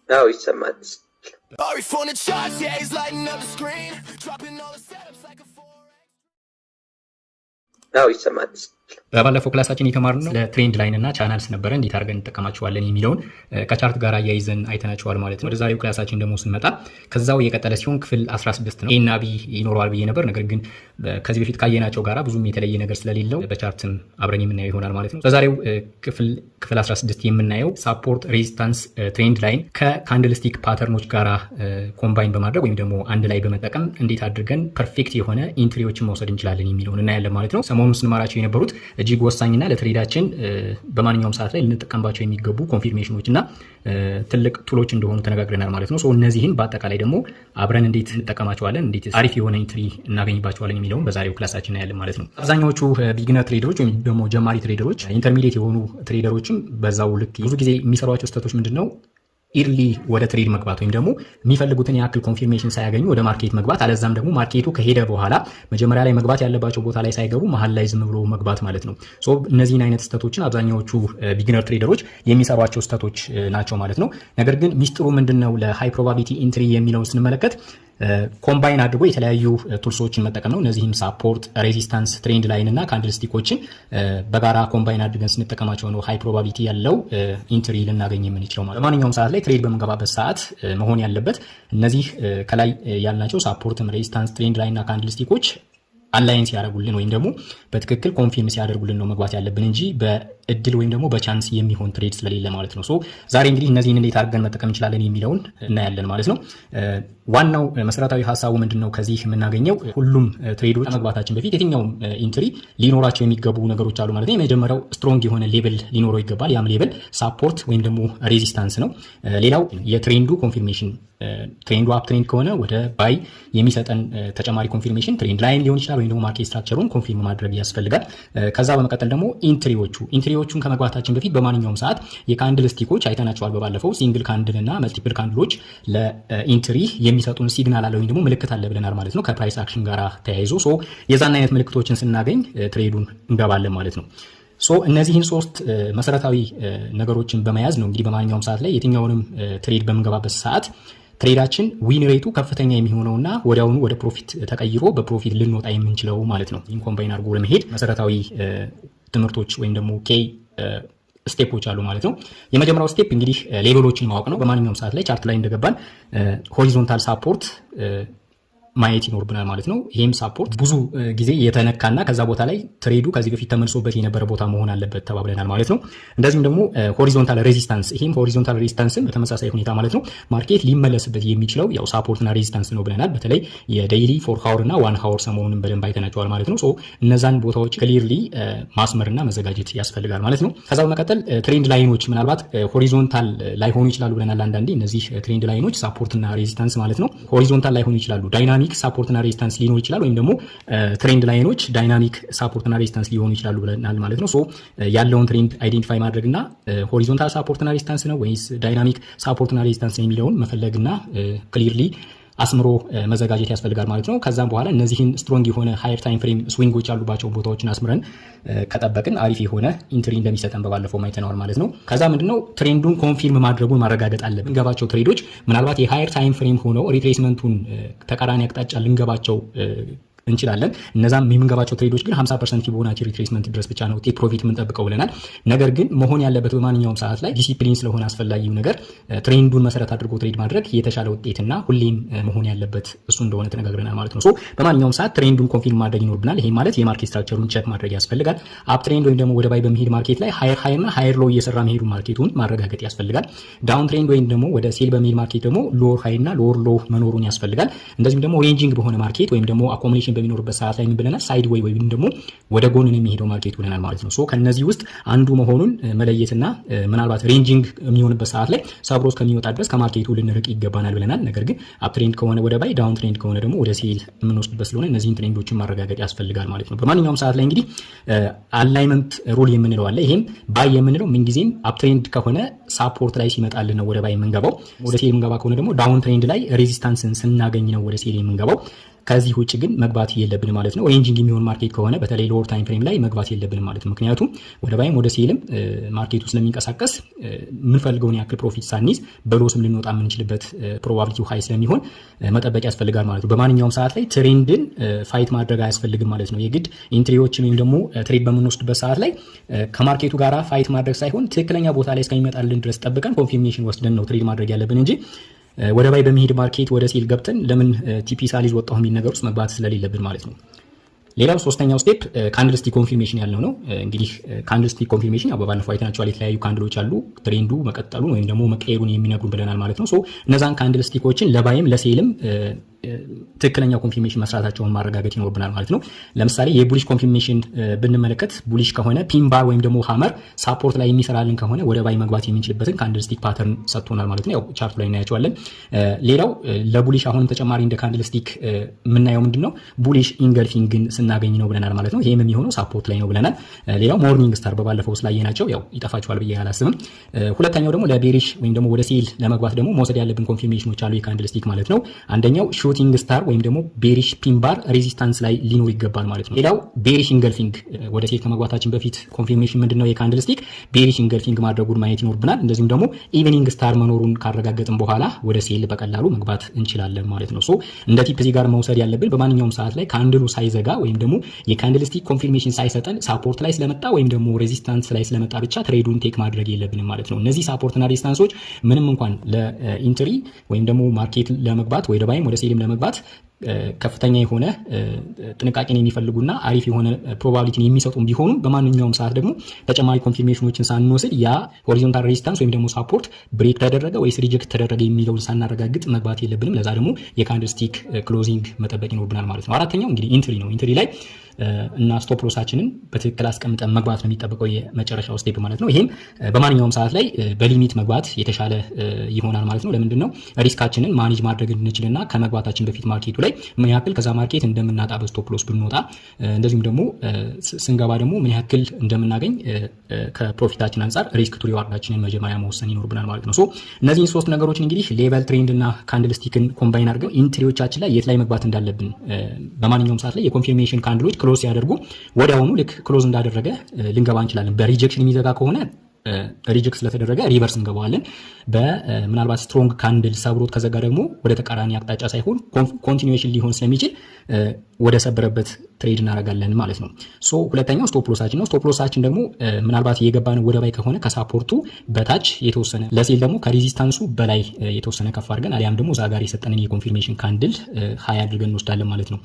አዎ ይሰማል። አዎ ይሰማል። በባለፈው ክላሳችን የተማርነው ለትሬንድ ላይን እና ቻናልስ ነበረ። እንዴት አድርገን እንጠቀማቸዋለን የሚለውን ከቻርት ጋር አያይዘን አይተናቸዋል ማለት ነው። ወደ ዛሬው ክላሳችን ደግሞ ስንመጣ ከዛው የቀጠለ ሲሆን ክፍል 16 ነው። ኤ እና ቢ ይኖረዋል ብዬ ነበር። ነገር ግን ከዚህ በፊት ካየናቸው ጋራ ብዙም የተለየ ነገር ስለሌለው በቻርትም አብረን የምናየው ይሆናል ማለት ነው። በዛሬው ክፍል 16 የምናየው ሳፖርት ሬዚስታንስ ትሬንድ ላይን ከካንድልስቲክ ፓተርኖች ጋራ ኮምባይን በማድረግ ወይም ደግሞ አንድ ላይ በመጠቀም እንዴት አድርገን ፐርፌክት የሆነ ኢንትሪዎችን መውሰድ እንችላለን የሚለውን እናያለን ማለት ነው። ሰሞኑን ስንማራቸው የነበሩት እጅግ ወሳኝና ለትሬዳችን በማንኛውም ሰዓት ላይ ልንጠቀምባቸው የሚገቡ ኮንፊርሜሽኖች እና ትልቅ ቱሎች እንደሆኑ ተነጋግረናል ማለት ነው። እነዚህን በአጠቃላይ ደግሞ አብረን እንዴት እንጠቀማቸዋለን፣ እንዴት አሪፍ የሆነ ኢንትሪ እናገኝባቸዋለን የሚለውን በዛሬው ክላሳችን እናያለን ማለት ነው። አብዛኛዎቹ ቢግነር ትሬደሮች ወይም ደግሞ ጀማሪ ትሬደሮች፣ ኢንተርሚዲየት የሆኑ ትሬደሮችም በዛው ልክ ብዙ ጊዜ የሚሰሯቸው ስህተቶች ምንድነው? ኢርሊ ወደ ትሬድ መግባት ወይም ደግሞ የሚፈልጉትን ያክል ኮንፊርሜሽን ሳያገኙ ወደ ማርኬት መግባት፣ አለዛም ደግሞ ማርኬቱ ከሄደ በኋላ መጀመሪያ ላይ መግባት ያለባቸው ቦታ ላይ ሳይገቡ መሀል ላይ ዝም ብሎ መግባት ማለት ነው። እነዚህን አይነት ስህተቶችን አብዛኛዎቹ ቢግነር ትሬደሮች የሚሰሯቸው ስህተቶች ናቸው ማለት ነው። ነገር ግን ሚስጥሩ ምንድነው? ለሃይ ፕሮባቢሊቲ ኢንትሪ የሚለውን ስንመለከት ኮምባይን አድርጎ የተለያዩ ቱልሶችን መጠቀም ነው። እነዚህም ሳፖርት፣ ሬዚስታንስ፣ ትሬንድ ላይን እና ካንድልስቲኮችን በጋራ ኮምባይን አድርገን ስንጠቀማቸው ነው ሃይ ፕሮባቢሊቲ ያለው ኢንትሪ ልናገኝ የምንችለው ማለት ነው። በማንኛውም ሰዓት ላይ ትሬድ በምንገባበት ሰዓት መሆን ያለበት እነዚህ ከላይ ያልናቸው ሳፖርትም፣ ሬዚስታንስ፣ ትሬንድ ላይን እና ካንድልስቲኮች አላይን ሲያደርጉልን ወይም ደግሞ በትክክል ኮንፊርም ሲያደርጉልን ነው መግባት ያለብን እንጂ በእድል ወይም ደግሞ በቻንስ የሚሆን ትሬድ ስለሌለ ማለት ነው። ዛሬ እንግዲህ እነዚህን እንዴት አድርገን መጠቀም እንችላለን የሚለውን እናያለን ማለት ነው። ዋናው መሰረታዊ ሀሳቡ ምንድነው? ከዚህ የምናገኘው ሁሉም ትሬዶች ከመግባታችን በፊት የትኛውም ኢንትሪ ሊኖራቸው የሚገቡ ነገሮች አሉ ማለት ነው። የመጀመሪያው ስትሮንግ የሆነ ሌብል ሊኖረው ይገባል። ያም ሌብል ሳፖርት ወይም ደግሞ ሬዚስታንስ ነው። ሌላው የትሬንዱ ኮንፊርሜሽን፣ ትሬንዱ አፕ ትሬንድ ከሆነ ወደ ባይ የሚሰጠን ተጨማሪ ኮንፊርሜሽን ትሬንድ ላይን ሊሆን ይችላል ወይም ደግሞ ማርኬት ስትራክቸሩን ኮንፊርም ማድረግ ያስፈልጋል። ከዛ በመቀጠል ደግሞ ኢንትሪዎቹን ከመግባታችን በፊት በማንኛውም ሰዓት የካንድል ስቲኮች አይተናቸዋል በባለፈው። ሲንግል ካንድል እና መልቲፕል ካንድሎች ለኢንትሪ የሚሰጡን ሲግናል አለ ወይም ደግሞ ምልክት አለ ብለናል ማለት ነው፣ ከፕራይስ አክሽን ጋር ተያይዞ። የዛን አይነት ምልክቶችን ስናገኝ ትሬዱን እንገባለን ማለት ነው። እነዚህን ሶስት መሰረታዊ ነገሮችን በመያዝ ነው እንግዲህ በማንኛውም ሰዓት ላይ የትኛውንም ትሬድ በምንገባበት ሰዓት ትሬዳችን ዊን ሬቱ ከፍተኛ የሚሆነውና ወዲያውኑ ወደ ፕሮፊት ተቀይሮ በፕሮፊት ልንወጣ የምንችለው ማለት ነው። ይህን ኮምባይን አድርጎ ለመሄድ መሰረታዊ ትምህርቶች ወይም ደግሞ ስቴፖች አሉ ማለት ነው። የመጀመሪያው ስቴፕ እንግዲህ ሌቨሎችን ማወቅ ነው። በማንኛውም ሰዓት ላይ ቻርት ላይ እንደገባን ሆሪዞንታል ሳፖርት ማየት ይኖርብናል ማለት ነው። ይሄም ሳፖርት ብዙ ጊዜ የተነካና ከዛ ቦታ ላይ ትሬዱ ከዚህ በፊት ተመልሶበት የነበረ ቦታ መሆን አለበት ተባብለናል ማለት ነው። እንደዚሁም ደግሞ ሆሪዞንታል ሬዚስታንስ፣ ይሄም ሆሪዞንታል ሬዚስታንስን በተመሳሳይ ሁኔታ ማለት ነው ማርኬት ሊመለስበት የሚችለው ያው ሳፖርትና ሬዚስታንስ ነው ብለናል። በተለይ የዴይሊ 4 ሃወር እና 1 ሃወር ሰሞኑን በደንብ አይተናቸዋል ማለት ነው። እነዛን ቦታዎች ክሊርሊ ማስመርና መዘጋጀት ያስፈልጋል ማለት ነው። ከዛ በመቀጠል ትሬንድ ላይኖች ምናልባት ሆሪዞንታል ላይሆኑ ይችላሉ ብለናል። አንዳንዴ እነዚህ ትሬንድ ላይኖች ሳፖርትና ሬዚስታንስ ማለት ነው ሆሪዞንታል ላይሆኑ ይችላሉ። ዳይናሚክ ሳፖርትና ሬዚስታንስ ሊሆኑ ይችላል ወይም ደግሞ ትሬንድ ላይኖች ዳይናሚክ ሳፖርትና ሬዚስታንስ ሊሆኑ ይችላሉ ብለናል ማለት ነው። ያለውን ትሬንድ አይዴንቲፋይ ማድረግና ሆሪዞንታል ሳፖርትና ሬዚስታንስ ነው ወይስ ዳይናሚክ ሳፖርትና ሬዚስታንስ ነው የሚለውን መፈለግና ክሊርሊ አስምሮ መዘጋጀት ያስፈልጋል ማለት ነው። ከዛም በኋላ እነዚህን ስትሮንግ የሆነ ሃየር ታይም ፍሬም ስዊንጎች ያሉባቸው ቦታዎችን አስምረን ከጠበቅን አሪፍ የሆነ ኢንትሪ እንደሚሰጠን በባለፈው ማይተናል ማለት ነው። ከዛ ምንድነው ትሬንዱን ኮንፊርም ማድረጉን ማረጋገጥ አለብን። ልንገባቸው ትሬዶች ምናልባት የሃየር ታይም ፍሬም ሆነው ሪትሬስመንቱን ተቃራኒ አቅጣጫ ልንገባቸው እንችላለን። እነዛም የምንገባቸው ትሬዶች ግን 50% ፊቦናቺ ሪትሬስመንት ድረስ ብቻ ነው ቴክ ፕሮፊት የምንጠብቀው ብለናል። ነገር ግን መሆን ያለበት በማንኛውም ሰዓት ላይ ዲሲፕሊን ስለሆነ አስፈላጊው ነገር ትሬንዱን መሰረት አድርጎ ትሬድ ማድረግ የተሻለ ውጤትና ሁሌም መሆን ያለበት እሱ እንደሆነ ተነጋግረናል ማለት ነው። በማንኛውም ሰዓት ትሬንዱን ኮንፊርም ማድረግ ይኖርብናል። ይሄ ማለት የማርኬት ስትራክቸሩን ቼክ ማድረግ ያስፈልጋል። አፕ ትሬንድ ወይም ደግሞ ወደ ባይ በመሄድ ማርኬት ላይ ሃየር እና ሃየር ሎው እየሰራ መሄዱ ማርኬቱን ማረጋገጥ ያስፈልጋል። ዳውን ትሬንድ ወይም ደግሞ ወደ ሴል በመሄድ ማርኬት ደግሞ ሎወር ሃይ እና ሎወር ሎው መኖሩን ያስፈልጋል። እንደዚሁም ደግሞ ሬንጂንግ በሆነ ማርኬት ወይም ደግሞ አኮሙሌሽን በሚኖርበት ሰዓት ላይ ብለናል ሳይድ ዌይ ወይም ደግሞ ወደ ጎን የሚሄደው ማርኬት ብለናል ማለት ነው። ከነዚህ ውስጥ አንዱ መሆኑን መለየትና ምናልባት ሬንጂንግ የሚሆንበት ሰዓት ላይ ሰብሮ እስከሚወጣ ድረስ ከማርኬቱ ልንርቅ ይገባናል ብለናል። ነገር ግን አፕ ትሬንድ ከሆነ ወደ ባይ፣ ዳውን ትሬንድ ከሆነ ደግሞ ወደ ሴል የምንወስድበት ስለሆነ እነዚህን ትሬንዶችን ማረጋገጥ ያስፈልጋል ማለት ነው። በማንኛውም ሰዓት ላይ እንግዲህ አላይመንት ሩል የምንለው አለ። ይሄም ባይ የምንለው ምንጊዜም አፕ ትሬንድ ከሆነ ሳፖርት ላይ ሲመጣልን ነው ወደ ባይ የምንገባው። ወደ ሴል የምንገባ ከሆነ ደግሞ ዳውን ትሬንድ ላይ ሬዚስታንስን ስናገኝ ነው ወደ ሴል የምንገባው። ከዚህ ውጭ ግን መግባት የለብንም ማለት ነው። ሬንጂንግ የሚሆን ማርኬት ከሆነ በተለይ ሎወር ታይም ፍሬም ላይ መግባት የለብንም ማለት ነው። ምክንያቱም ወደ ባይም ወደ ሴልም ማርኬቱ ስለሚንቀሳቀስ የምንፈልገውን ያክል ፕሮፊት ሳንይዝ በሎስም ልንወጣ የምንችልበት ፕሮባቢሊቲው ሃይ ስለሚሆን መጠበቅ ያስፈልጋል ማለት ነው። በማንኛውም ሰዓት ላይ ትሬንድን ፋይት ማድረግ አያስፈልግም ማለት ነው። የግድ ኢንትሪዎችን ወይም ደግሞ ትሬድ በምንወስድበት ሰዓት ላይ ከማርኬቱ ጋራ ፋይት ማድረግ ሳይሆን ትክክለኛ ቦታ ላይ እስከሚመጣልን ድረስ ጠብቀን ኮንፊርሜሽን ወስደን ነው ትሬድ ማድረግ ያለብን እንጂ ወደ ባይ በሚሄድ ማርኬት ወደ ሴል ገብተን ለምን ቲፒ ሳሊዝ ወጣሁ የሚል ነገር ውስጥ መግባት ስለሌለብን ማለት ነው። ሌላው ሶስተኛው ስቴፕ ካንድልስቲክ ኮንፊርሜሽን ያልነው ነው። እንግዲህ ካንድልስቲክ ኮንፊርሜሽን ያው ባለፈው አይተናቸዋል። የተለያዩ ካንድሎች አሉ ትሬንዱ መቀጠሉን ወይም ደግሞ መቀየሩን የሚነግሩን ብለናል ማለት ነው። ሶ እነዛን ካንድልስቲኮችን ለባይም ለሴልም ትክክለኛ ኮንፊርሜሽን መስራታቸውን ማረጋገጥ ይኖርብናል ማለት ነው። ለምሳሌ የቡሊሽ ኮንፊርሜሽን ብንመለከት ቡሊሽ ከሆነ ፒን ባር ወይም ደግሞ ሃመር ሳፖርት ላይ የሚሰራልን ከሆነ ወደ ባይ መግባት የምንችልበትን ካንድልስቲክ ፓተርን ሰጥቶናል ማለት ነው። ያው ቻርቱ ላይ እናያቸዋለን። ሌላው ለቡሊሽ አሁንም ተጨማሪ እንደ ካንድልስቲክ የምናየው ምንድነው ቡሊሽ ኢንገልፊንግን ስናገኝ ነው ብለናል ማለት ነው። ይሄም የሚሆነው ሳፖርት ላይ ነው ብለናል። ሌላው ሞርኒንግ ስታር በባለፈው ስላየናቸው ያው ይጠፋቸዋል ብዬ አላስብም። ሁለተኛው ደግሞ ለቤሪሽ ወይም ደግሞ ወደ ሴል ለመግባት ደግሞ መውሰድ ያለብን ኮንፊርሜሽኖች አሉ የካንድልስቲክ ማለት ነው። አንደኛው ሾቲንግ ስታር ወይም ደግሞ ቤሪሽ ፒን ባር ሬዚስታንስ ላይ ሊኖር ይገባል ማለት ነው። ሌላው ቤሪሽ ኢንገልፊንግ ወደ ሴል ከመግባታችን በፊት ኮንፊርሜሽን ምንድነው የካንድልስቲክ ቤሪሽ ኢንገልፊንግ ማድረጉን ማየት ይኖርብናል። እንደዚሁም ደግሞ ኢቭኒንግ ስታር መኖሩን ካረጋገጥን በኋላ ወደ ሴል በቀላሉ መግባት እንችላለን ማለት ነው። ሶ እንደ ቲፕ እዚህ ጋር መውሰድ ያለብን በማንኛውም ሰዓት ላይ ካንድሉ ሳይዘጋ ወይም ደግሞ የካንድልስቲክ ኮንፊርሜሽን ሳይሰጠን ሳፖርት ላይ ስለመጣ ወይም ደግሞ ሬዚስታንስ ላይ ስለመጣ ብቻ ትሬዱን ቴክ ማድረግ የለብንም ማለት ነው። እነዚህ ሳፖርትና ሬዚስታንሶች ምንም እንኳን ለኢንትሪ ወይም ደግሞ ማርኬት ለመግባት ወደ ባይም ወደ ሴልም ለመግባት ከፍተኛ የሆነ ጥንቃቄን የሚፈልጉና አሪፍ የሆነ ፕሮባቢሊቲን የሚሰጡን ቢሆኑም በማንኛውም ሰዓት ደግሞ ተጨማሪ ኮንፊርሜሽኖችን ሳንወስድ ያ ሆሪዞንታል ሬዚስታንስ ወይም ደግሞ ሳፖርት ብሬክ ተደረገ ወይስ ሪጀክት ተደረገ የሚለውን ሳናረጋግጥ መግባት የለብንም። ለዛ ደግሞ የካንድልስቲክ ክሎዚንግ መጠበቅ ይኖርብናል ማለት ነው። አራተኛው እንግዲህ ኢንትሪ ነው። ኢንትሪ ላይ እና ስቶፕ ሎሳችንን በትክክል አስቀምጠን መግባት ነው የሚጠበቀው የመጨረሻው ስቴፕ ማለት ነው። ይሄም በማንኛውም ሰዓት ላይ በሊሚት መግባት የተሻለ ይሆናል ማለት ነው። ለምንድን ነው ሪስካችንን ማኔጅ ማድረግ እንችልና ከመግባታችን በፊት ማርኬቱ ላይ ምን ያክል ከዛ ማርኬት እንደምናጣ በስቶፕ ሎስ ብንወጣ፣ እንደዚሁም ደግሞ ስንገባ ደግሞ ምን ያክል እንደምናገኝ ከፕሮፊታችን አንጻር ሪስክ ቱ ሪዋርዳችንን መጀመሪያ መወሰን ይኖርብናል ማለት ነው። ሶ እነዚህን ሶስት ነገሮች እንግዲህ ሌቨል ትሬንድ እና ካንድልስቲክን ኮምባይን አድርገን ኢንትሪዎቻችን ላይ የት ላይ መግባት እንዳለብን በማንኛውም ሰዓት ላይ የኮንፊርሜሽን ካንድሎች ክሎዝ ሲያደርጉ ወዲያውኑ ልክ ክሎዝ እንዳደረገ ልንገባ እንችላለን። በሪጀክሽን የሚዘጋ ከሆነ ሪጀክት ስለተደረገ ሪቨርስ እንገባዋለን። በምናልባት ስትሮንግ ካንድል ሰብሮት ከዘጋ ደግሞ ወደ ተቃራኒ አቅጣጫ ሳይሆን ኮንቲኒዌሽን ሊሆን ስለሚችል ወደ ሰበረበት ትሬድ እናደርጋለን ማለት ነው። ሶ ሁለተኛው ስቶፕ ሎሳችን ነው። ስቶፕ ሎሳችን ደግሞ ምናልባት የገባነው ወደ ባይ ከሆነ ከሳፖርቱ በታች የተወሰነ ለሴል ደግሞ ከሬዚስታንሱ በላይ የተወሰነ ከፍ አድርገን አሊያም ደግሞ እዛ ጋር የሰጠንን የኮንፊርሜሽን ካንድል ሀይ አድርገን እንወስዳለን ማለት ነው።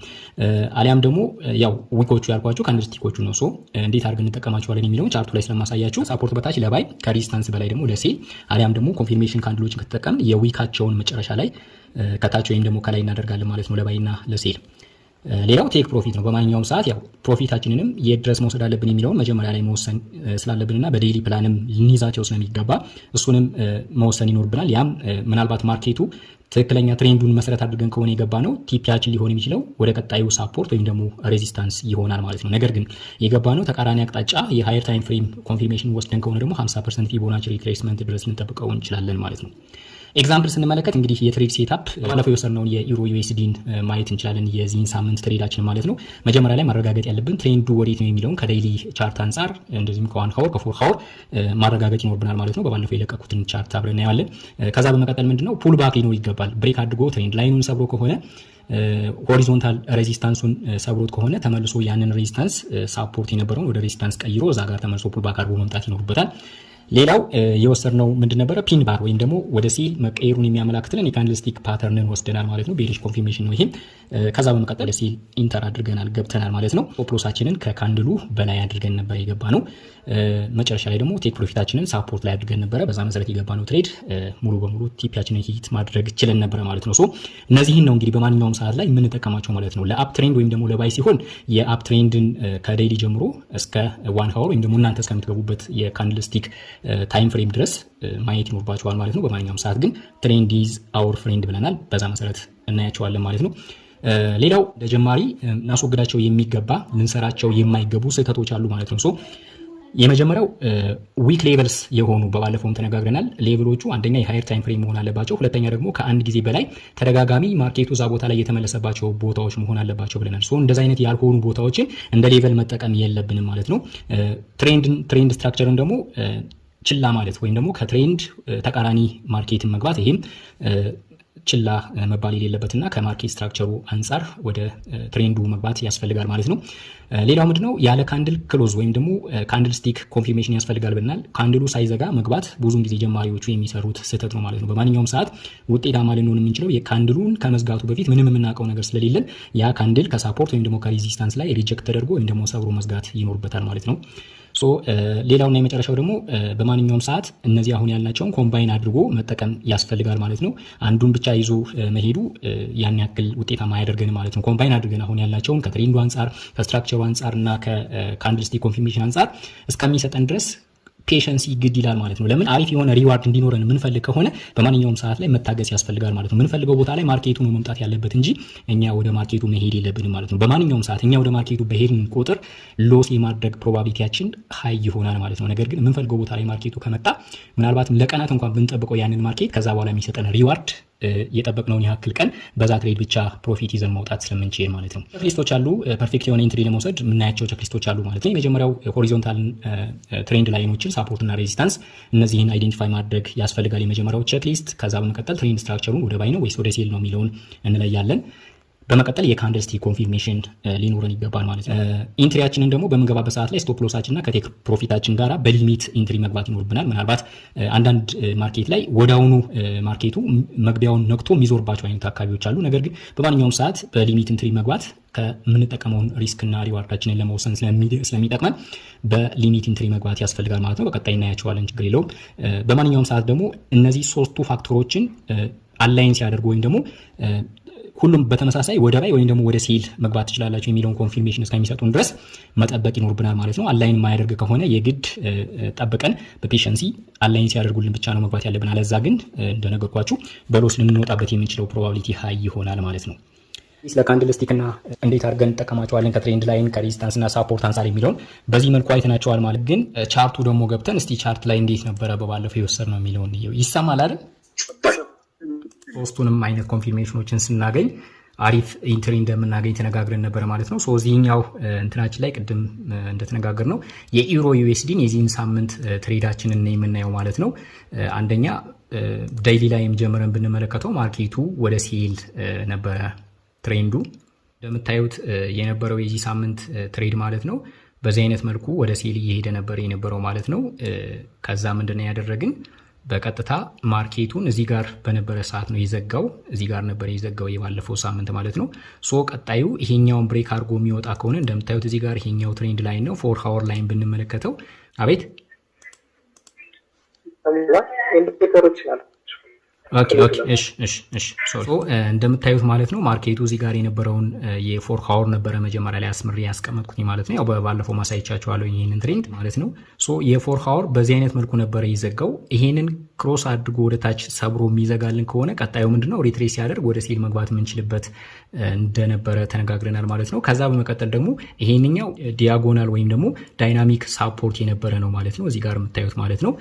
አሊያም ደግሞ ያው ዊኮቹ ያልኳቸው ካንድልስቲኮቹ ነው። ሶ እንዴት አድርገን እንጠቀማቸዋለን የሚለውን ቻርቱ ላይ ስለማሳያችሁ ሳፖርት በታች ለባይ ከሬዚስታንስ በላይ ደግሞ ለሴል አሊያም ደግሞ ኮንፊርሜሽን ካንድሎችን ከተጠቀምን የዊካቸውን መጨረሻ ላይ ከታች ወይም ደግሞ ከላይ እናደርጋለን ማለት ነው ለባይና ለሴል። ሌላው ቴክ ፕሮፊት ነው። በማንኛውም ሰዓት ያው ፕሮፊታችንንም የት ድረስ መውሰድ አለብን የሚለውን መጀመሪያ ላይ መወሰን ስላለብንና በዴይሊ ፕላንም ልንይዛቸው ስለሚገባ እሱንም መወሰን ይኖርብናል። ያም ምናልባት ማርኬቱ ትክክለኛ ትሬንዱን መሰረት አድርገን ከሆነ የገባ ነው ቲፒያችን ሊሆን የሚችለው ወደ ቀጣዩ ሳፖርት ወይም ደግሞ ሬዚስታንስ ይሆናል ማለት ነው። ነገር ግን የገባ ነው ተቃራኒ አቅጣጫ የሃየር ታይም ፍሬም ኮንፊርሜሽን ወስደን ከሆነ ደግሞ 50% ፊቦናቺ ሪትሬስመንት ድረስ ልንጠብቀው እንችላለን ማለት ነው። ኤግዛምፕል ስንመለከት እንግዲህ የትሬድ ሴታፕ ባለፈው የወሰድነውን የዩሮ ዩኤስዲን ማየት እንችላለን። የዚህን ሳምንት ትሬዳችን ማለት ነው። መጀመሪያ ላይ ማረጋገጥ ያለብን ትሬንዱ ወዴት ነው የሚለውን ከዴይሊ ቻርት አንጻር እንደዚሁም ከዋን ሀወር ከፎር ሀወር ማረጋገጥ ይኖርብናል ማለት ነው። በባለፈው የለቀቁትን ቻርት አብረን እናያለን። ከዛ በመቀጠል ምንድነው ፑል ባክ ሊኖር ይገባል። ብሬክ አድርጎ ትሬንድ ላይኑን ሰብሮ ከሆነ ሆሪዞንታል ሬዚስታንሱን ሰብሮት ከሆነ ተመልሶ ያንን ሬዚስታንስ ሳፖርት የነበረውን ወደ ሬዚስታንስ ቀይሮ እዛ ጋር ተመልሶ ፑል ባክ አድርጎ መምጣት ይኖርበታል። ሌላው የወሰድነው ምንድን ነበረ? ፒን ባር ወይም ደግሞ ወደ ሴል መቀየሩን የሚያመላክትልን የካንድልስቲክ ፓተርንን ወስደናል ማለት ነው። ቤሪሽ ኮንፊርሜሽን ነው ይሄም። ከዛ በመቀጠል ሴል ኢንተር አድርገናል ገብተናል ማለት ነው። ስቶፕ ሎሳችንን ከካንድሉ በላይ አድርገን ነበር የገባ ነው። መጨረሻ ላይ ደግሞ ቴክ ፕሮፊታችንን ሳፖርት ላይ አድርገን ነበረ። በዛ መሰረት የገባ ነው ትሬድ ሙሉ በሙሉ ቲፒያችንን ሂት ማድረግ ችለን ነበረ ማለት ነው። ሶ እነዚህን ነው እንግዲህ በማንኛውም ሰዓት ላይ የምንጠቀማቸው ማለት ነው። ለአፕ ትሬንድ ወይም ደግሞ ለባይ ሲሆን የአፕ ትሬንድን ከዴይሊ ጀምሮ እስከ ዋን ሀወር ወይም ደግሞ እናንተ እስከምትገቡበት የካንድልስቲክ ታይም ፍሬም ድረስ ማየት ይኖርባቸዋል ማለት ነው። በማንኛውም ሰዓት ግን ትሬንድ ኢዝ አወር ፍሬንድ ብለናል። በዛ መሰረት እናያቸዋለን ማለት ነው። ሌላው ለጀማሪ እናስወግዳቸው የሚገባ ልንሰራቸው የማይገቡ ስህተቶች አሉ ማለት ነው። የመጀመሪያው ዊክ ሌቨልስ የሆኑ በባለፈውም ተነጋግረናል። ሌቨሎቹ አንደኛ የሃየር ታይም ፍሬም መሆን አለባቸው። ሁለተኛ ደግሞ ከአንድ ጊዜ በላይ ተደጋጋሚ ማርኬቱ እዛ ቦታ ላይ የተመለሰባቸው ቦታዎች መሆን አለባቸው ብለናል። እንደዚህ አይነት ያልሆኑ ቦታዎችን እንደ ሌቨል መጠቀም የለብንም ማለት ነው። ትሬንድ ስትራክቸርን ደግሞ ችላ ማለት ወይም ደግሞ ከትሬንድ ተቃራኒ ማርኬትን መግባት ይሄም ችላ መባል የሌለበትና ከማርኬት ስትራክቸሩ አንጻር ወደ ትሬንዱ መግባት ያስፈልጋል ማለት ነው። ሌላው ምንድነው ያለ ካንድል ክሎዝ ወይም ደግሞ ካንድል ስቲክ ኮንፊርሜሽን ያስፈልጋል ብለናል። ካንድሉ ሳይዘጋ መግባት ብዙውን ጊዜ ጀማሪዎቹ የሚሰሩት ስህተት ነው ማለት ነው። በማንኛውም ሰዓት ውጤታማ ልንሆን የምንችለው የካንድሉን ከመዝጋቱ በፊት ምንም የምናውቀው ነገር ስለሌለን ያ ካንድል ከሳፖርት ወይም ደግሞ ከሬዚስታንስ ላይ ሪጀክት ተደርጎ ወይም ደግሞ ሰብሮ መዝጋት ይኖርበታል ማለት ነው። ሌላውና የመጨረሻው ደግሞ በማንኛውም ሰዓት እነዚህ አሁን ያልናቸውን ኮምባይን አድርጎ መጠቀም ያስፈልጋል ማለት ነው። አንዱን ብቻ ይዞ መሄዱ ያን ያክል ውጤታማ አያደርገን ማለት ነው። ኮምባይን አድርገን አሁን ያልናቸውን ከትሬንዱ አንጻር ከስትራክቸሩ አንጻር እና ከካንድል ስቲክ ኮንፊርሜሽን አንጻር እስከሚሰጠን ድረስ ፔሸንሲ ግድ ይላል ማለት ነው። ለምን አሪፍ የሆነ ሪዋርድ እንዲኖረን የምንፈልግ ከሆነ በማንኛውም ሰዓት ላይ መታገስ ያስፈልጋል ማለት ነው። የምንፈልገው ቦታ ላይ ማርኬቱ ነው መምጣት ያለበት እንጂ እኛ ወደ ማርኬቱ መሄድ የለብንም ማለት ነው። በማንኛውም ሰዓት እኛ ወደ ማርኬቱ በሄድን ቁጥር ሎስ የማድረግ ፕሮባቢሊቲያችን ሀይ ይሆናል ማለት ነው። ነገር ግን የምንፈልገው ቦታ ላይ ማርኬቱ ከመጣ ምናልባትም ለቀናት እንኳን ብንጠብቀው ያንን ማርኬት ከዛ በኋላ የሚሰጠን ሪዋርድ የጠበቅነውን ያክል ቀን በዛ ትሬድ ብቻ ፕሮፊት ይዘን ማውጣት ስለምንችል ማለት ነው። ቼክሊስቶች አሉ። ፐርፌክት የሆነ ኢንትሪ ለመውሰድ የምናያቸው ቼክሊስቶች አሉ ማለት ነው። የመጀመሪያው ሆሪዞንታል ትሬንድ ላይኖችን ሳፖርት እና ሬዚስታንስ እነዚህን አይዴንቲፋይ ማድረግ ያስፈልጋል። የመጀመሪያው ቼክሊስት። ከዛ በመቀጠል ትሬንድ ስትራክቸሩን ወደ ባይ ነው ወይስ ወደ ሴል ነው የሚለውን እንለያለን። በመቀጠል የካንድል ስቲክ ኮንፊርሜሽን ሊኖረን ይገባል ማለት ነው። ኢንትሪያችንን ደግሞ በምንገባበት ሰዓት ላይ ስቶፕ ሎሳችንና ከቴክ ፕሮፊታችን ጋራ በሊሚት ኢንትሪ መግባት ይኖርብናል። ምናልባት አንዳንድ ማርኬት ላይ ወዳውኑ ማርኬቱ መግቢያውን ነክቶ የሚዞርባቸው አይነት አካባቢዎች አሉ። ነገር ግን በማንኛውም ሰዓት በሊሚት ኢንትሪ መግባት ከምንጠቀመውን ሪስክ እና ሪዋርዳችንን ለመወሰን ስለሚጠቅመን በሊሚት ኢንትሪ መግባት ያስፈልጋል ማለት ነው። በቀጣይ እናያቸዋለን፣ ችግር የለውም። በማንኛውም ሰዓት ደግሞ እነዚህ ሶስቱ ፋክተሮችን አላይን ሲያደርጉ ወይም ደግሞ ሁሉም በተመሳሳይ ወደ ባይ ወይም ደግሞ ወደ ሴል መግባት ትችላላችሁ የሚለውን ኮንፊርሜሽን እስከሚሰጡን ድረስ መጠበቅ ይኖርብናል ማለት ነው። አላይን የማያደርግ ከሆነ የግድ ጠብቀን በፔሸንሲ አላይን ሲያደርጉልን ብቻ ነው መግባት ያለብን። አለዛ ግን እንደነገርኳችሁ በሎስ ልንወጣበት የምንችለው ፕሮባቢሊቲ ሀይ ይሆናል ማለት ነው። ስለ ካንድል ስቲክ እና እንዴት አድርገን እንጠቀማቸዋለን ከትሬንድ ላይን ከሬዚስታንስ እና ሳፖርት አንጻር የሚለውን በዚህ መልኩ አይተናቸዋል ማለት ግን ቻርቱ ደግሞ ገብተን እስቲ ቻርት ላይ እንዴት ነበረ በባለፈው የወሰድነው የሚለውን ይሰማል አይደል? ሶስቱንም አይነት ኮንፊርሜሽኖችን ስናገኝ አሪፍ ኢንትሪ እንደምናገኝ ተነጋግረን ነበር ማለት ነው። እዚህኛው እንትናችን ላይ ቅድም እንደተነጋገር ነው የኢሮ ዩኤስዲን የዚህን ሳምንት ትሬዳችንን የምናየው ማለት ነው። አንደኛ ዴይሊ ላይ ጀምረን ብንመለከተው ማርኬቱ ወደ ሴል ነበረ ትሬንዱ። እንደምታዩት የነበረው የዚህ ሳምንት ትሬድ ማለት ነው በዚህ አይነት መልኩ ወደ ሴል እየሄደ ነበር የነበረው ማለት ነው። ከዛ ምንድነው ያደረግን በቀጥታ ማርኬቱን እዚህ ጋር በነበረ ሰዓት ነው የዘጋው። እዚህ ጋር ነበር የዘጋው የባለፈው ሳምንት ማለት ነው። ቀጣዩ ይሄኛውን ብሬክ አድርጎ የሚወጣ ከሆነ እንደምታዩት እዚህ ጋር ይሄኛው ትሬንድ ላይን ነው። 4 ሃወር ላይን ብንመለከተው አቤት ኢንዲኬተሮች አሉ። እንደምታዩት ማለት ነው ማርኬቱ እዚህ ጋር የነበረውን የ4 ሃወር ነበረ መጀመሪያ ላይ አስምሬ ያስቀመጥኩኝ ማለት ነው። ያው በባለፈው ማሳይቻችኋለሁ ይሄንን ትሬንድ ማለት ነው። የ4 ሃወር በዚህ አይነት መልኩ ነበረ ይዘጋው። ይሄንን ክሮስ አድርጎ ወደ ታች ሰብሮ የሚዘጋልን ከሆነ ቀጣዩ ምንድነው ሪትሬስ ሲያደርግ ወደ ሴል መግባት የምንችልበት እንደነበረ ተነጋግረናል ማለት ነው። ከዛ በመቀጠል ደግሞ ይሄንኛው ዲያጎናል ወይም ደግሞ ዳይናሚክ ሳፖርት የነበረ ነው ማለት ነው። እዚህ ጋር የምታዩት ማለት ነው።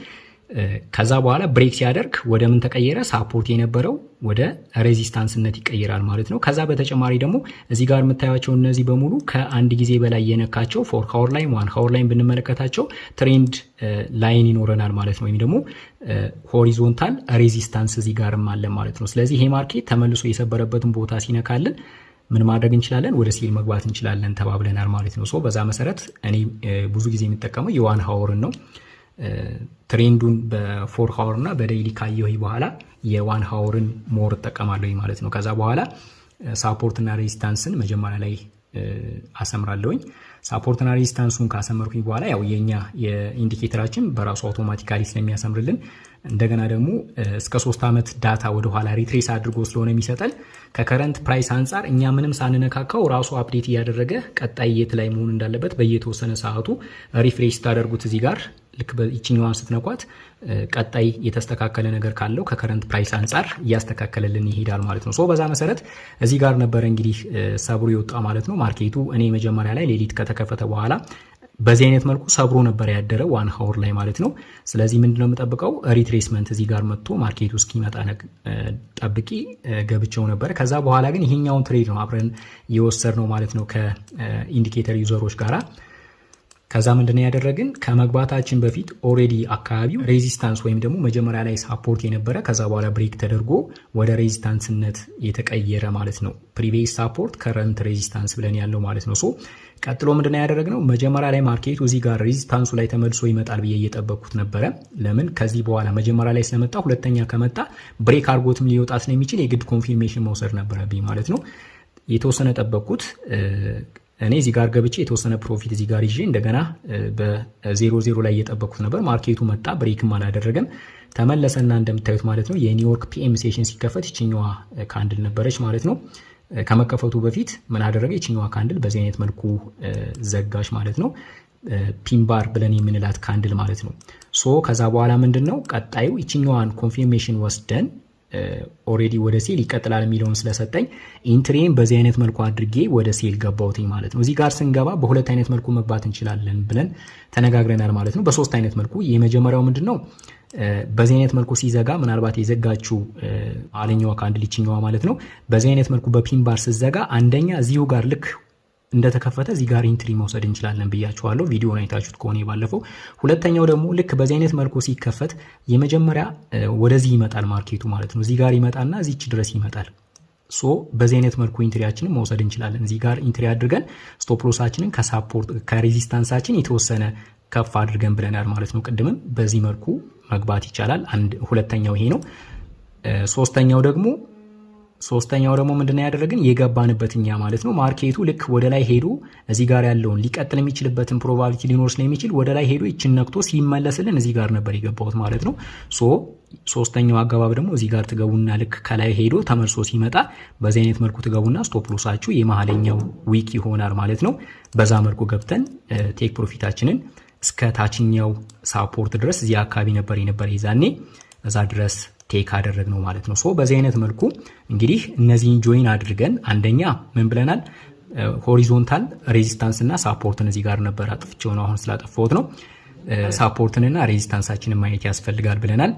ከዛ በኋላ ብሬክ ሲያደርግ ወደ ምን ተቀየረ? ሳፖርት የነበረው ወደ ሬዚስታንስነት ይቀየራል ማለት ነው። ከዛ በተጨማሪ ደግሞ እዚህ ጋር የምታዩቸው እነዚህ በሙሉ ከአንድ ጊዜ በላይ የነካቸው 4 ሃወር ላይን 1 ሃወር ላይን ብንመለከታቸው ትሬንድ ላይን ይኖረናል ማለት ነው። ወይም ደግሞ ሆሪዞንታል ሬዚስታንስ እዚህ ጋርም አለ ማለት ነው። ስለዚህ ይሄ ማርኬት ተመልሶ የሰበረበትን ቦታ ሲነካልን ምን ማድረግ እንችላለን? ወደ ሴል መግባት እንችላለን ተባብለናል ማለት ነው። በዛ መሰረት እኔ ብዙ ጊዜ የሚጠቀመው የ1 ሃወርን ነው። ትሬንዱን በ4 ሃወር እና በዴይሊ ካየሁኝ በኋላ የ1 ሃወርን ሞር እጠቀማለሁ ማለት ነው። ከዛ በኋላ ሳፖርት እና ሬዚስታንስን መጀመሪያ ላይ አሰምራለሁኝ። ሳፖርት እና ሬዚስታንሱን ካሰመርኩኝ በኋላ ያው የኛ የኢንዲኬተራችን በራሱ አውቶማቲካሊ ስለሚያሰምርልን እንደገና ደግሞ እስከ 3 ዓመት ዳታ ወደ ኋላ ሪትሬስ አድርጎ ስለሆነ የሚሰጠን ከከረንት ፕራይስ አንጻር እኛ ምንም ሳንነካካው ራሱ አፕዴት እያደረገ ቀጣይ የት ላይ መሆን እንዳለበት በየተወሰነ ሰዓቱ ሪፍሬሽ ታደርጉት እዚህ ጋር ልክ በእቺኛዋን ስትነኳት ቀጣይ የተስተካከለ ነገር ካለው ከከረንት ፕራይስ አንጻር እያስተካከለልን ይሄዳል ማለት ነው። በዛ መሰረት እዚህ ጋር ነበረ እንግዲህ ሰብሩ ይወጣ ማለት ነው ማርኬቱ። እኔ መጀመሪያ ላይ ሌሊት ከተከፈተ በኋላ በዚህ አይነት መልኩ ሰብሮ ነበር ያደረ 1 ሀወር ላይ ማለት ነው። ስለዚህ ምንድነው የምጠብቀው ሪትሬስመንት እዚህ ጋር መጥቶ ማርኬቱ እስኪመጣ ጠብቂ ገብቸው ነበር። ከዛ በኋላ ግን ይሄኛውን ትሬድ ነው አብረን የወሰድነው ማለት ነው ከኢንዲኬተር ዩዘሮች ጋራ። ከዛ ምንድነው ያደረግን ከመግባታችን በፊት ኦሬዲ አካባቢው ሬዚስታንስ ወይም ደግሞ መጀመሪያ ላይ ሳፖርት የነበረ ከዛ በኋላ ብሬክ ተደርጎ ወደ ሬዚስታንስነት የተቀየረ ማለት ነው። ፕሪቪየስ ሳፖርት ከረንት ሬዚስታንስ ብለን ያለው ማለት ነው። ሶ ቀጥሎ ምንድነው ያደረግነው መጀመሪያ ላይ ማርኬቱ እዚህ ጋር ሬዚስታንሱ ላይ ተመልሶ ይመጣል ብዬ እየጠበቅኩት ነበረ። ለምን ከዚህ በኋላ መጀመሪያ ላይ ስለመጣ ሁለተኛ ከመጣ ብሬክ አድርጎትም ሊወጣ ስለሚችል የግድ ኮንፊርሜሽን መውሰድ ነበረብኝ ማለት ነው። የተወሰነ ጠበቅኩት። እኔ እዚህ ጋር ገብቼ የተወሰነ ፕሮፊት እዚህ ጋር ይዤ እንደገና በ00 ላይ እየጠበቅኩት ነበር። ማርኬቱ መጣ፣ ብሬክም አላደረገም፣ ተመለሰና እንደምታዩት ማለት ነው የኒውዮርክ ፒኤም ሴሽን ሲከፈት ይችኛዋ ካንድል ነበረች ማለት ነው። ከመከፈቱ በፊት ምን አደረገ? ይችኛዋ ካንድል በዚህ አይነት መልኩ ዘጋሽ ማለት ነው። ፒንባር ብለን የምንላት ካንድል ማለት ነው። ሶ ከዛ በኋላ ምንድነው ቀጣዩ ይችኛዋን ኮንፊርሜሽን ወስደን ኦሬዲ ወደ ሴል ይቀጥላል የሚለውን ስለሰጠኝ ኢንትሪን በዚህ አይነት መልኩ አድርጌ ወደ ሴል ገባውትኝ ማለት ነው። እዚህ ጋር ስንገባ በሁለት አይነት መልኩ መግባት እንችላለን ብለን ተነጋግረናል ማለት ነው። በሶስት አይነት መልኩ የመጀመሪያው ምንድነው በዚህ አይነት መልኩ ሲዘጋ ምናልባት የዘጋችው አለኛዋ ካንድል ይችኛዋ ማለት ነው። በዚህ አይነት መልኩ በፒን ባር ስዘጋ አንደኛ እዚሁ ጋር ልክ እንደተከፈተ እዚህ ጋር ኢንትሪ መውሰድ እንችላለን ብያችኋለሁ፣ ቪዲዮውን አይታችሁት ከሆነ ባለፈው። ሁለተኛው ደግሞ ልክ በዚህ አይነት መልኩ ሲከፈት የመጀመሪያ ወደዚህ ይመጣል ማርኬቱ ማለት ነው። እዚህ ጋር ይመጣና እዚች ድረስ ይመጣል። ሶ በዚህ አይነት መልኩ ኢንትሪያችንን መውሰድ እንችላለን። እዚህ ጋር ኢንትሪ አድርገን ስቶፕ ሎሳችንን ከሳፖርት ከሬዚስታንሳችን የተወሰነ ከፍ አድርገን ብለናል ማለት ነው። ቅድምም በዚህ መልኩ መግባት ይቻላል። ሁለተኛው ይሄ ነው። ሶስተኛው ደግሞ ምንድነው ያደረግን የገባንበትኛ ማለት ነው። ማርኬቱ ልክ ወደ ላይ ሄዶ እዚህ ጋር ያለውን ሊቀጥል የሚችልበትን ፕሮባቢሊቲ ሊኖር ስለሚችል ወደ ላይ ሄዶ ይችን ነክቶ ሲመለስልን እዚህ ጋር ነበር የገባሁት ማለት ነው። ሶ ሶስተኛው አገባብ ደግሞ እዚህ ጋር ትገቡና ልክ ከላይ ሄዶ ተመልሶ ሲመጣ በዚህ አይነት መልኩ ትገቡና ስቶፕ ሎሳችሁ የመሀለኛው ዊክ ይሆናል ማለት ነው። በዛ መልኩ ገብተን ቴክ ፕሮፊታችንን እስከ ታችኛው ሳፖርት ድረስ እዚህ አካባቢ ነበር ይዛኔ እዛ ድረስ ቴክ አደረግነው ማለት ነው። ሶ በዚህ አይነት መልኩ እንግዲህ እነዚህን ጆይን አድርገን አንደኛ ምን ብለናል? ሆሪዞንታል ሬዚስታንስ እና ሳፖርትን እዚህ ጋር ነበር አጥፍቼው ነው አሁን ስላጠፋሁት ነው። ሳፖርትንና ሬዚስታንሳችንን ማየት ያስፈልጋል ብለናል።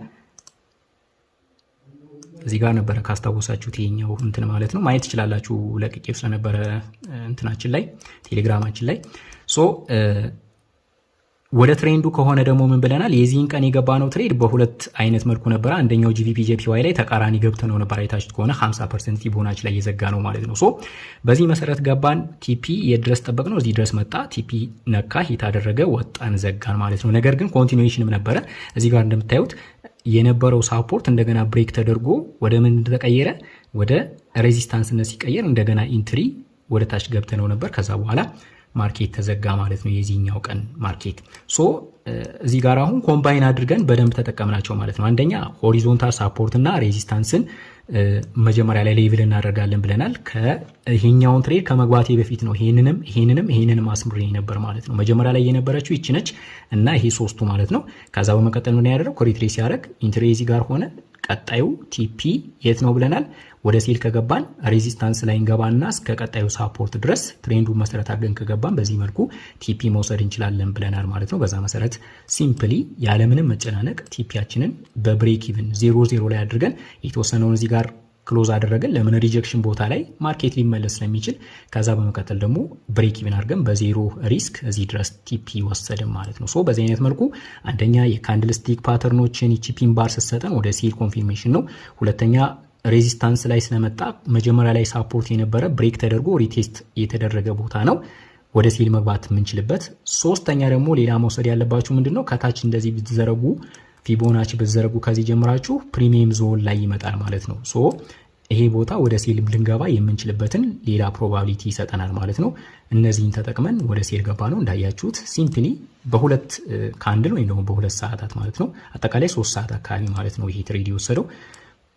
እዚህ ጋር ነበረ ካስታወሳችሁት ይሄኛው እንትን ማለት ነው። ማየት ትችላላችሁ ለቅቄው ስለነበረ እንትናችን ላይ ቴሌግራማችን ላይ። ሶ ወደ ትሬንዱ ከሆነ ደግሞ ምን ብለናል? የዚህን ቀን የገባነው ትሬድ በሁለት አይነት መልኩ ነበር። አንደኛው ጂቪፒ ጄፒዋይ ላይ ተቃራኒ ገብተነው ነበር። አይታችሁት ከሆነ 50% ፊቦናች ላይ የዘጋ ነው ማለት ነው። ሶ በዚህ መሰረት ገባን። ቲፒ የድረስ ጠበቅነው፣ እዚህ ድረስ መጣ። ቲፒ ነካ፣ ሂት አደረገ፣ ወጣን፣ ዘጋን ማለት ነው። ነገር ግን ኮንቲኒዌሽንም ነበረ። እዚህ ጋር እንደምታዩት የነበረው ሳፖርት እንደገና ብሬክ ተደርጎ ወደ ምን ተቀየረ? ወደ ሬዚስታንስነት ሲቀየር እንደገና ኢንትሪ ወደ ታች ገብተነው ነበር። ከዛ በኋላ ማርኬት ተዘጋ ማለት ነው። የዚህኛው ቀን ማርኬት ሶ እዚህ ጋር አሁን ኮምባይን አድርገን በደንብ ተጠቀምናቸው ማለት ነው። አንደኛ ሆሪዞንታል ሳፖርት እና ሬዚስታንስን መጀመሪያ ላይ ሌቭል እናደርጋለን ብለናል። ከይሄኛውን ትሬድ ከመግባቴ በፊት ነው ይሄንንም አስምሬ ነበር ማለት ነው። መጀመሪያ ላይ የነበረችው ይቺ ነች እና ይሄ ሶስቱ ማለት ነው። ከዛ በመቀጠል ምን ያደረገው ሪትሬስ ያደረግ ኢንትሪ እዚህ ጋር ሆነ። ቀጣዩ ቲፒ የት ነው ብለናል? ወደ ሴል ከገባን ሬዚስታንስ ላይ እንገባና እስከ ቀጣዩ ሳፖርት ድረስ ትሬንዱ መሰረት አድርገን ከገባን በዚህ መልኩ ቲፒ መውሰድ እንችላለን ብለናል ማለት ነው። በዛ መሰረት ሲምፕሊ ያለምንም መጨናነቅ ቲፒያችንን በብሬክ ኢቭን 0.0 ላይ አድርገን የተወሰነውን እዚህ ጋር ክሎዝ አደረገን። ለምን ሪጀክሽን ቦታ ላይ ማርኬት ሊመለስ ስለሚችል። ከዛ በመቀጠል ደግሞ ብሬክ ኢቭን አድርገን በዜሮ ሪስክ እዚህ ድረስ ቲፒ ወሰድን ማለት ነው። ሶ በዚህ አይነት መልኩ አንደኛ የካንድል ስቲክ ፓተርኖችን ይቺ ፒን ባር ስትሰጠን ወደ ሴል ኮንፊርሜሽን ነው። ሁለተኛ ሬዚስታንስ ላይ ስለመጣ መጀመሪያ ላይ ሳፖርት የነበረ ብሬክ ተደርጎ ሪቴስት የተደረገ ቦታ ነው ወደ ሴል መግባት የምንችልበት። ሶስተኛ ደግሞ ሌላ መውሰድ ያለባችሁ ምንድነው? ከታች እንደዚህ ብትዘረጉ ፊቦናች ብትዘረጉ ከዚህ ጀምራችሁ ፕሪሚየም ዞን ላይ ይመጣል ማለት ነው። ሶ ይሄ ቦታ ወደ ሴል ልንገባ የምንችልበትን ሌላ ፕሮባቢሊቲ ይሰጠናል ማለት ነው። እነዚህን ተጠቅመን ወደ ሴል ገባ ነው። እንዳያችሁት ሲምፕሊ በሁለት ካንድል ወይም ደግሞ በሁለት ሰዓታት ማለት ነው። አጠቃላይ 3 ሰዓት አካባቢ ማለት ነው ይሄ ትሬድ የወሰደው።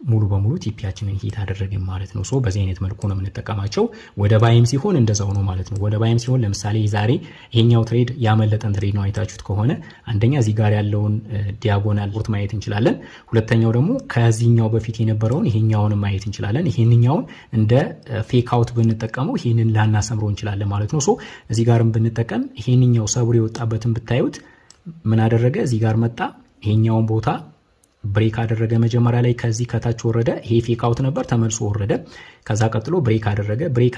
ሙሉ በሙሉ ቲፒያችንን ሂት አደረግን ማለት ነው። ሶ በዚህ አይነት መልኩ ነው የምንጠቀማቸው። ወደ ባይም ሲሆን እንደዛው ነው ማለት ነው። ወደ ባይም ሲሆን ለምሳሌ ዛሬ ይሄኛው ትሬድ ያመለጠን ትሬድ ነው አይታችሁት ከሆነ አንደኛ እዚህ ጋር ያለውን ዲያጎናል ቦርት ማየት እንችላለን። ሁለተኛው ደግሞ ከዚህኛው በፊት የነበረውን ይሄኛውን ማየት እንችላለን። ይሄንኛውን እንደ ፌክ አውት ብንጠቀመው ይሄንን ላናሰምረው እንችላለን ማለት ነው። ሶ እዚህ ጋርም ብንጠቀም ይሄንኛው ሰብሮ የወጣበትን ብታዩት ምን አደረገ? እዚህ ጋር መጣ። ይሄኛውን ቦታ ብሬክ አደረገ። መጀመሪያ ላይ ከዚህ ከታች ወረደ። ይሄ ፌክ አውት ነበር፣ ተመልሶ ወረደ። ከዛ ቀጥሎ ብሬክ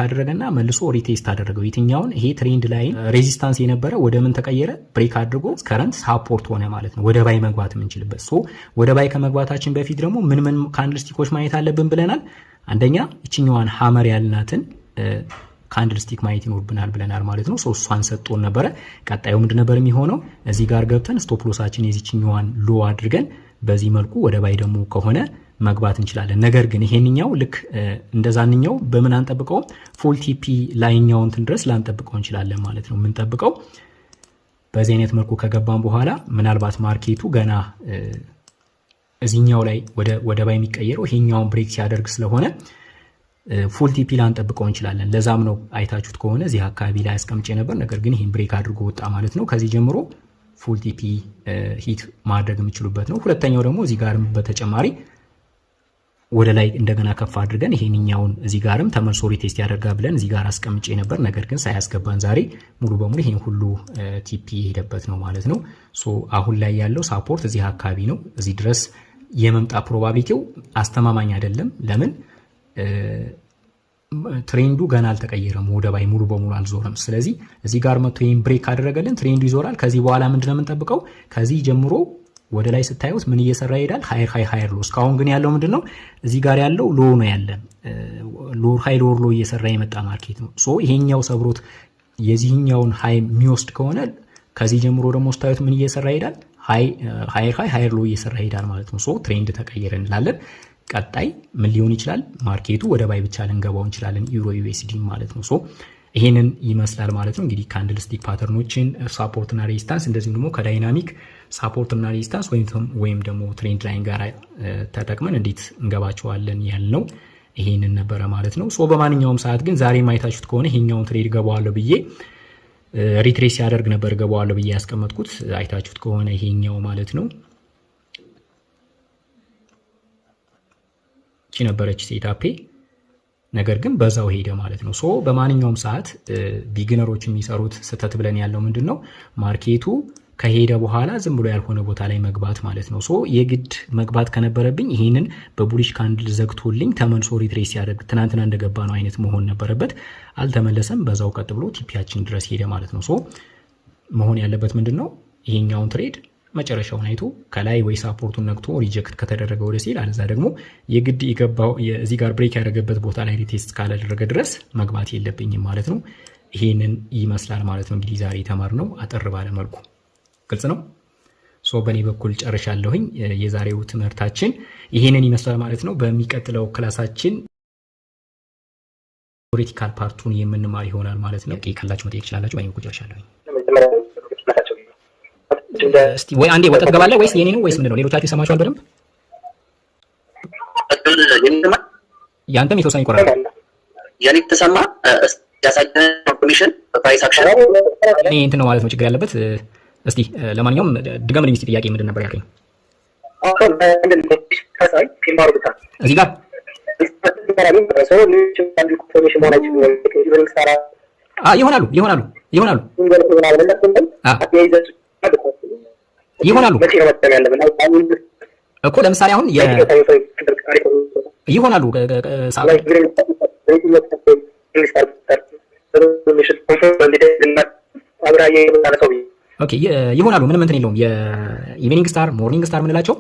አደረገና መልሶ ሪቴስት አደረገው። የትኛውን? ይሄ ትሬንድ ላይ ሬዚስታንስ የነበረ ወደ ምን ተቀየረ? ብሬክ አድርጎ ከረንት ሳፖርት ሆነ ማለት ነው። ወደ ባይ መግባት የምንችልበት። ሶ ወደ ባይ ከመግባታችን በፊት ደግሞ ምን ካንድል ስቲኮች ማየት አለብን ብለናል። አንደኛ እችኛዋን ሀመር ያልናትን ካንድል ስቲክ ማየት ይኖርብናል ብለናል ማለት ነው። እሷን ሰጥቶን ነበረ። ቀጣዩ ምንድን ነበር የሚሆነው? እዚህ ጋር ገብተን ስቶፕ ሎሳችን የዚችኛዋን ሎ አድርገን በዚህ መልኩ ወደ ባይ ደግሞ ከሆነ መግባት እንችላለን። ነገር ግን ይሄንኛው ልክ እንደዛንኛው በምን አንጠብቀውም? ፉል ቲፒ ላይኛው እንትን ድረስ ላንጠብቀው እንችላለን ማለት ነው። የምንጠብቀው በዚህ አይነት መልኩ ከገባን በኋላ ምናልባት ማርኬቱ ገና እዚህኛው ላይ ወደ ባይ የሚቀየረው ይሄኛውን ብሬክ ሲያደርግ ስለሆነ ፉል ቲፒ ላንጠብቀው እንችላለን። ለዛም ነው አይታችሁት ከሆነ እዚህ አካባቢ ላይ አስቀምጬ ነበር። ነገር ግን ይሄን ብሬክ አድርጎ ወጣ ማለት ነው። ከዚህ ጀምሮ ፉል ቲፒ ሂት ማድረግ የምችሉበት ነው። ሁለተኛው ደግሞ እዚህ ጋርም በተጨማሪ ወደ ላይ እንደገና ከፍ አድርገን ይሄንኛውን እዚህ ጋርም ተመልሶ ሪቴስት ያደርጋል ብለን እዚህ ጋር አስቀምጬ ነበር። ነገር ግን ሳያስገባን ዛሬ ሙሉ በሙሉ ይሄን ሁሉ ቲፒ የሄደበት ነው ማለት ነው። ሶ አሁን ላይ ያለው ሳፖርት እዚህ አካባቢ ነው። እዚህ ድረስ የመምጣት ፕሮባቢሊቲው አስተማማኝ አይደለም። ለምን? ትሬንዱ ገና አልተቀየረም፣ ወደ ባይ ሙሉ በሙሉ አልዞረም። ስለዚህ እዚህ ጋር መጥቶ ይሄን ብሬክ አደረገልን፣ ትሬንዱ ይዞራል። ከዚህ በኋላ ምንድነው የምንጠብቀው? ከዚህ ጀምሮ ወደ ላይ ስታዩት ምን እየሰራ ይሄዳል? ሃየር ሎ። እስካሁን ግን ያለው ምንድነው? እዚህ ጋር ያለው ሎ ነው ያለ ሎር ሃይ ሎር ሎ እየሰራ የመጣ ማርኬት ነው። ሶ ይሄኛው ሰብሮት የዚህኛውን ሃይ የሚወስድ ከሆነ ከዚህ ጀምሮ ደግሞ ስታዩት ምን እየሰራ ይሄዳል? ሃየር ሎ እየሰራ ይሄዳል ማለት ነው። ሶ ትሬንድ ተቀየረ እንላለን። ቀጣይ ምን ሊሆን ይችላል? ማርኬቱ ወደ ባይ ብቻ ልንገባው እንችላለን፣ ዩሮ ዩኤስዲ ማለት ነው። ሶ ይሄንን ይመስላል ማለት ነው። እንግዲህ ካንድል ስቲክ ፓተርኖችን ሳፖርትና ሬዚስታንስ እንደዚሁም ደግሞ ከዳይናሚክ ሳፖርትና ሬዚስታንስ ወይም ደግሞ ትሬንድ ላይን ጋር ተጠቅመን እንዴት እንገባቸዋለን ያልነው ይሄንን ነበረ ማለት ነው። ሶ በማንኛውም ሰዓት ግን ዛሬ ማየታችሁት ከሆነ ይሄኛውን ትሬድ ገባዋለሁ ብዬ ሪትሬስ ያደርግ ነበር ገባዋለሁ ብዬ ያስቀመጥኩት አይታችሁት ከሆነ ይሄኛው ማለት ነው ነበረች ሴታፔ። ነገር ግን በዛው ሄደ ማለት ነው። ሶ በማንኛውም ሰዓት ቢግነሮች የሚሰሩት ስህተት ብለን ያለው ምንድን ነው? ማርኬቱ ከሄደ በኋላ ዝም ብሎ ያልሆነ ቦታ ላይ መግባት ማለት ነው። ሶ የግድ መግባት ከነበረብኝ ይሄንን በቡሊሽ ካንድል ዘግቶልኝ ተመልሶ ሪትሬስ ሲያደርግ ትናንትና እንደገባ ነው አይነት መሆን ነበረበት። አልተመለሰም። በዛው ቀጥ ብሎ ቲፒያችን ድረስ ሄደ ማለት ነው። ሶ መሆን ያለበት ምንድን ነው? ይሄኛውን ትሬድ መጨረሻውን አይቶ ከላይ ወይ ሳፖርቱን ነክቶ ሪጀክት ከተደረገ ወደ ሲል አለዛ ደግሞ የግድ የገባው እዚህ ጋር ብሬክ ያደረገበት ቦታ ላይ ሪቴስት ካላደረገ ድረስ መግባት የለብኝም ማለት ነው። ይሄንን ይመስላል ማለት ነው። እንግዲህ ዛሬ የተማርነው አጠር ባለ መልኩ ግልጽ ነው። ሶ በእኔ በኩል ጨርሻለሁኝ። የዛሬው ትምህርታችን ይሄንን ይመስላል ማለት ነው። በሚቀጥለው ክላሳችን ቴዎሬቲካል ፓርቱን የምንማር ይሆናል ማለት ነው። ካላችሁ መጠየቅ ትችላላችሁ። በእኔ በኩል ጨርሻለሁኝ። እስቲ ወይ አንዴ ወጣት ገባለህ ወይስ የኔ ነው ወይስ ምንድን ነው? ሌሎቻችሁ ይሰማችኋል በደንብ? ያንተም የተወሰነ ይቆራል። የኔ ተሰማ ያሳየን ኢንፎርሜሽን ፕራይስ አክሽን እኔ እንትን ነው ማለት ነው ችግር ያለበት። እስቲ ለማንኛውም ድገምልኝ እስቲ ጥያቄ ምንድን ነበር ያልከኝ? እዚህ ጋር ይሆናሉ እኮ ለምሳሌ አሁን ይሆናሉ ኦኬ ይሆናሉ። ምንም እንትን የለውም። የኢቪኒንግ ስታር ሞርኒንግ ስታር ምንላቸው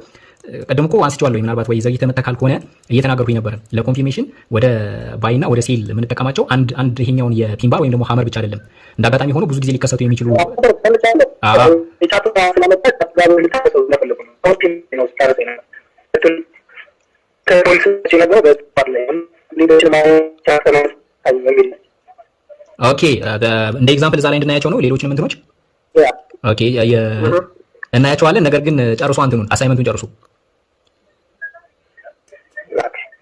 ቀደም እኮ አንስቼዋለሁ። ምናልባት ወይ ዘግይተህ መተህ ካልሆነ እየተናገርኩኝ ነበር። ለኮንፊርሜሽን ወደ ባይና ወደ ሴል የምንጠቀማቸው አንድ ይሄኛውን የፒንባር ወይም ደግሞ ሀመር ብቻ አይደለም። እንደ አጋጣሚ ሆኖ ብዙ ጊዜ ሊከሰቱ የሚችሉ ኦኬ እንደ ኤግዛምፕል እዛ ላይ እንድናያቸው ነው። ሌሎችንም እንትኖች ኦኬ እናያቸዋለን። ነገር ግን ጨርሱ፣ አንትኑን አሳይመንቱን ጨርሱ።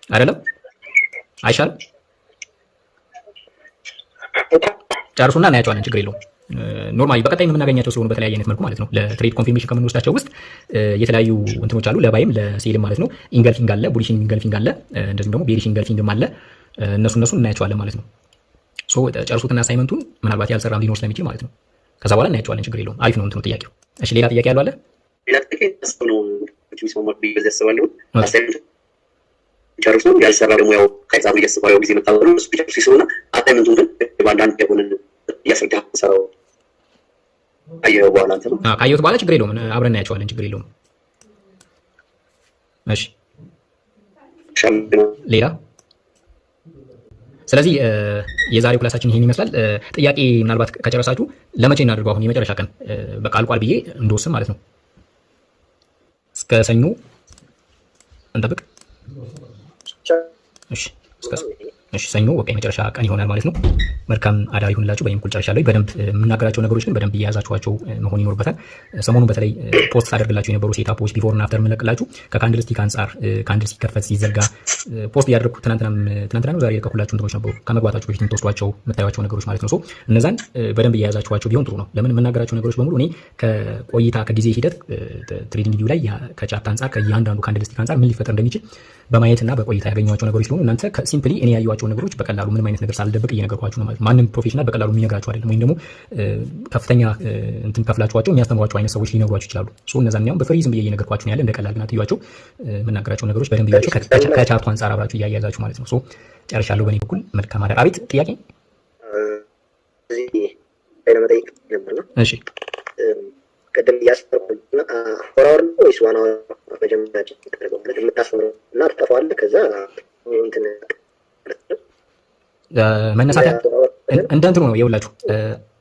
አይደለም? አይሻልም? ጨርሱና እናያቸዋለን። ችግር የለውም። ኖርማሊ በቀጣይ የምናገኛቸው ስለሆኑ በተለያየ አይነት መልኩ ማለት ነው። ለትሬድ ኮንፊርሜሽን ከምንወስዳቸው ውስጥ የተለያዩ እንትኖች አሉ። ለባይም ለሴልም ማለት ነው። ኢንገልፊንግ አለ፣ ቡሊሽ ኢንገልፊንግ አለ፣ እንደዚሁም ደግሞ ቤሪሽ ኢንገልፊንግም አለ። እነሱን እናያቸዋለን ማለት ነው። ሶ ጨርሱትና አሳይመንቱን ምናልባት ያልሰራም ሊኖር ስለሚችል ማለት ነው። ከዛ በኋላ እናያቸዋለን። ችግር የለውም። አሪፍ ነው እንትኑ ጥያቄው። እሺ ሌላ ጥያቄ ያለው አለ? ሌላ ጥያቄ ነው የሚስማማት ቢገዝ ያስባለሁ። አሳይመንቱ ጨርሱ ያልሰራ ደግሞ ያው ከዛም እያስባለው ጊዜ መጣው ነው ስፒቸር ሲሆንና አሳይመንቱን ግን ባንዳንድ የሆነ ያስረዳ ሰራው አየው በኋላ አንተ ነው ካየሁት በኋላ ችግር የለውም። አብረን እናያቸዋለን። ችግር የለውም። እሺ ሌላ ስለዚህ የዛሬው ክላሳችን ይሄን ይመስላል። ጥያቄ ምናልባት ከጨረሳችሁ ለመቼ እናድርገው? አሁን የመጨረሻ ቀን በቃ አልቋል ብዬ እንደወስን ማለት ነው። እስከ ሰኞ እንጠብቅ። እሺ ሰኞ በቃ የመጨረሻ ቀን ይሆናል ማለት ነው። መልካም አዳር ይሁንላችሁ። በእኔም በኩል ጨርሻለሁ። በደንብ የምናገራቸው ነገሮች ግን በደንብ እየያዛችኋቸው መሆን ይኖርበታል። ሰሞኑን በተለይ ፖስት ሳደርግላችሁ የነበሩ ሴታፖች ቢፎር እና አፍተር የምንለቅላችሁ ከካንድልስቲክ አንጻር ካንድል ሲከፈት ሲዘጋ ፖስት እያደረግኩ ትናንትና ነው ዛሬ የለቀኩላችሁ እንትኖች ነበሩ። ከመግባታችሁ በፊት የምትወስዷቸው የምታዩቸው ነገሮች ማለት ነው። ሶ እነዛን በደንብ እየያዛችኋቸው ቢሆን ጥሩ ነው። ለምን የምናገራቸው ነገሮች በሙሉ እኔ ከቆይታ ከጊዜ ሂደት ትሬዲንግ ቪው ላይ ከቻርት አንጻር ከእያንዳንዱ ካንድልስቲክ አንጻር ምን ሊፈጠር እንደሚችል በማየትና በቆይታ ያገኘኋቸው ነገሮች ስለሆኑ እናንተ ሲምፕሊ እኔ ያዩዋቸው ነገሮች በቀላሉ ምንም አይነት ነገር ሳልደብቅ እየነገርኳችሁ ነው ማለት ነው። ማንም ፕሮፌሽናል በቀላሉ የሚነግራችሁ አይደለም። ወይም ደግሞ ከፍተኛ እንትን ከፍላችኋቸው የሚያስተምሯቸው አይነት ሰዎች ሊነግሯችሁ ይችላሉ። ሶ እነዛን ያው በፍሪ ዝም ብዬ እየነገርኳችሁ ነው ያለ። እንደ ቀላል ግን አትዩዋቸው። የምናገራቸው ነገሮች በደንብ እያችሁ ከቻርቱ አንጻር አብራችሁ እያያዛችሁ ማለት ነው። ሶ ጨርሻለሁ በእኔ በኩል። መልካም አዳር። አቤት ጥያቄ ለመጠየቅ ነበር ነው። እሺ ቅድም እያስጠርኩና ሆራወር ነው ወይስ ዋና መጀመሪያችን ተደረገው የምታስምረው እና ትጠፋዋለህ ከዛ እንትን መነሳት እንደ እንትኑ ነው የውላችሁ